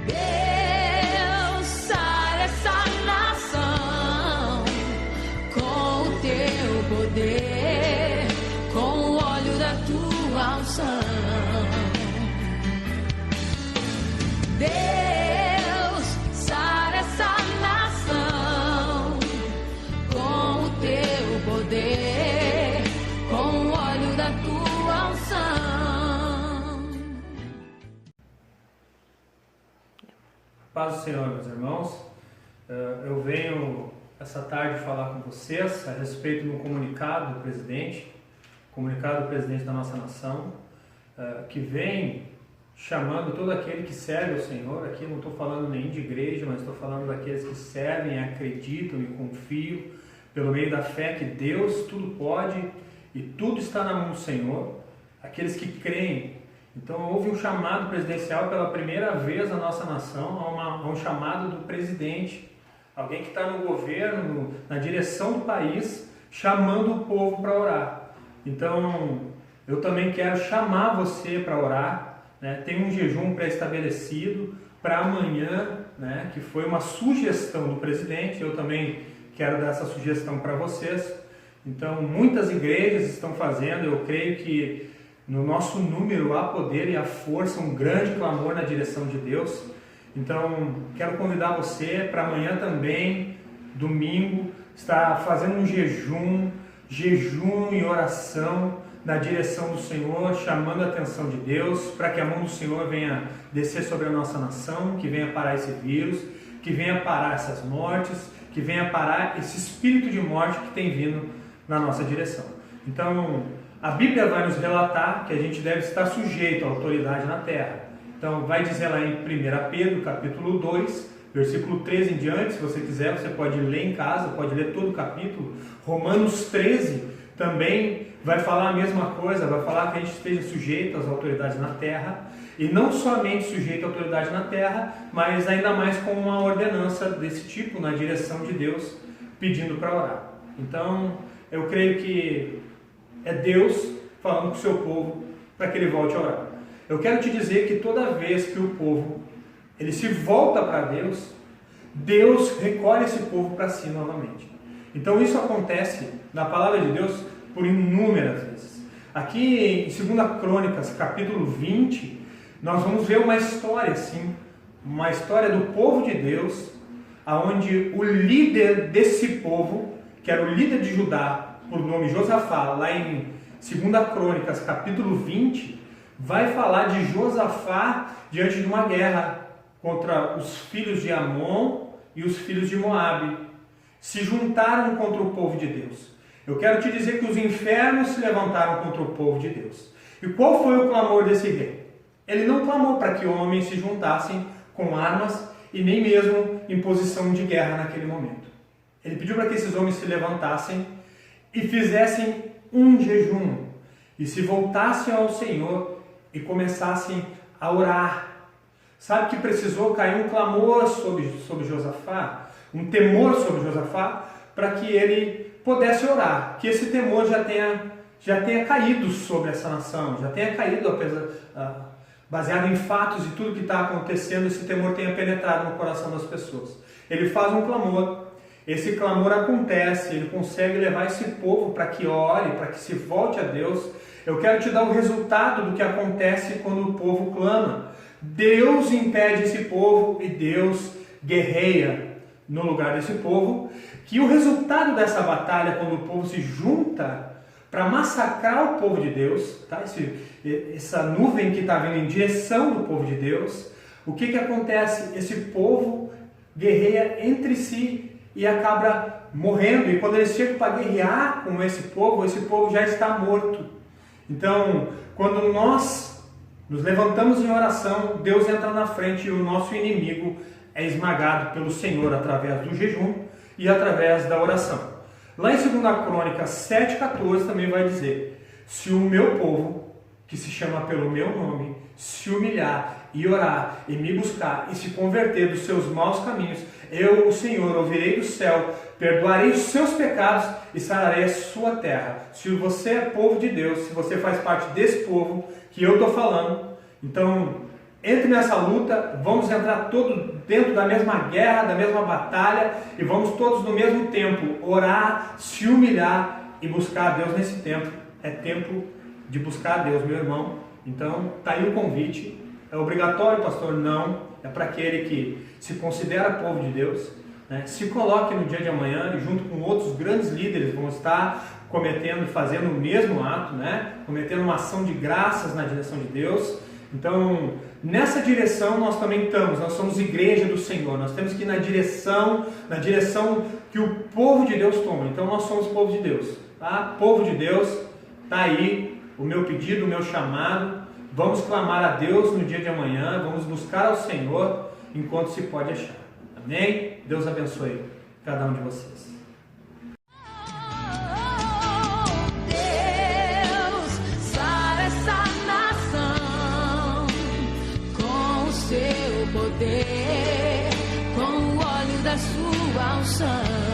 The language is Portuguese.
Deus, sara essa nação com o teu poder, com o óleo da tua unção. Deus, sara essa nação com o teu poder, com o óleo da tua unção. Paz do Senhor, meus irmãos. Eu venho essa tarde falar com vocês a respeito do comunicado do presidente da nossa nação, que vem chamando todo aquele que serve ao Senhor. Aqui não estou falando nem de igreja, mas estou falando daqueles que servem, acreditam e confiam pelo meio da fé que Deus tudo pode e tudo está na mão do Senhor, aqueles que creem. Então houve um chamado presidencial pela primeira vez na nossa nação, a um chamado do presidente, alguém que está no governo, na direção do país, chamando o povo para orar. Então eu também quero chamar você para orar. Tem um jejum pré-estabelecido para amanhã, que foi uma sugestão do presidente. Eu também quero dar essa sugestão para vocês. Então, muitas igrejas estão fazendo. Eu creio que no nosso número há poder e há força, um grande clamor na direção de Deus. Então, quero convidar você para amanhã também, domingo, estar fazendo um jejum e oração na direção do Senhor, chamando a atenção de Deus, para que a mão do Senhor venha descer sobre a nossa nação, que venha parar esse vírus, que venha parar essas mortes, que venha parar esse espírito de morte que tem vindo na nossa direção. Então, a Bíblia vai nos relatar que a gente deve estar sujeito à autoridade na terra. Então, vai dizer lá em 1 Pedro, capítulo 2, versículo 13 em diante. Se você quiser, você pode ler em casa, pode ler todo o capítulo. Romanos 13 também vai falar a mesma coisa, vai falar que a gente esteja sujeito às autoridades na terra, e não somente sujeito à autoridade na terra, mas ainda mais com uma ordenança desse tipo na direção de Deus, pedindo para orar. Então, eu creio que é Deus falando com o seu povo para que ele volte a orar. Eu quero te dizer que toda vez que o povo ele se volta para Deus, Deus recolhe esse povo para si novamente. Então isso acontece na palavra de Deus por inúmeras vezes. Aqui em 2 Crônicas, capítulo 20, nós vamos ver uma história assim, uma história do povo de Deus, aonde o líder desse povo, que era o líder de Judá, por nome Josafá, lá em 2 Crônicas, capítulo 20, vai falar de Josafá diante de uma guerra contra os filhos de Amon e os filhos de Moabe. Se juntaram contra o povo de Deus. Eu quero te dizer que os infernos se levantaram contra o povo de Deus. E qual foi o clamor desse rei? Ele não clamou para que homens se juntassem com armas e nem mesmo em posição de guerra naquele momento. Ele pediu para que esses homens se levantassem e fizessem um jejum e se voltassem ao Senhor e começassem a orar. Sabe que precisou cair um clamor sobre Josafá? Um temor sobre Josafá, para que ele pudesse orar, que esse temor já tenha caído sobre essa nação, já tenha caído, baseado em fatos e tudo que está acontecendo, esse temor tenha penetrado no coração das pessoas. Ele faz um clamor, esse clamor acontece, ele consegue levar esse povo para que ore, para que se volte a Deus. Eu quero te dar o resultado do que acontece quando o povo clama. Deus impede esse povo e Deus guerreia no lugar desse povo, que o resultado dessa batalha, quando o povo se junta para massacrar o povo de Deus, tá? Essa nuvem que está vindo em direção do povo de Deus, o que acontece? Esse povo guerreia entre si e acaba morrendo, e quando eles chegam para guerrear com esse povo já está morto. Então, quando nós nos levantamos em oração, Deus entra na frente e o nosso inimigo é esmagado pelo Senhor através do jejum e através da oração. Lá em 2 Crônicas 7,14 também vai dizer: se o meu povo, que se chama pelo meu nome, se humilhar e orar e me buscar e se converter dos seus maus caminhos, eu, o Senhor, ouvirei do céu, perdoarei os seus pecados e sararei a sua terra. Se você é povo de Deus, se você faz parte desse povo que eu estou falando, então Entre nessa luta, vamos entrar todos dentro da mesma guerra, da mesma batalha, e vamos todos no mesmo tempo orar, se humilhar e buscar a Deus nesse tempo. É tempo de buscar a Deus, meu irmão. Então, está aí o convite. É obrigatório, pastor? Não. É para aquele que se considera povo de Deus, né? Se coloque no dia de amanhã e junto com outros grandes líderes vão estar cometendo e fazendo o mesmo ato, né? Cometendo uma ação de graças na direção de Deus. Então, nessa direção nós também estamos, nós somos igreja do Senhor, nós temos que ir na direção que o povo de Deus toma. Então nós somos povo de Deus, tá? Povo de Deus, tá aí o meu pedido, o meu chamado. Vamos clamar a Deus no dia de amanhã, vamos buscar ao Senhor enquanto se pode achar. Amém? Deus abençoe cada um de vocês. Deus, sara essa nação com o seu poder, com o óleo da sua unção.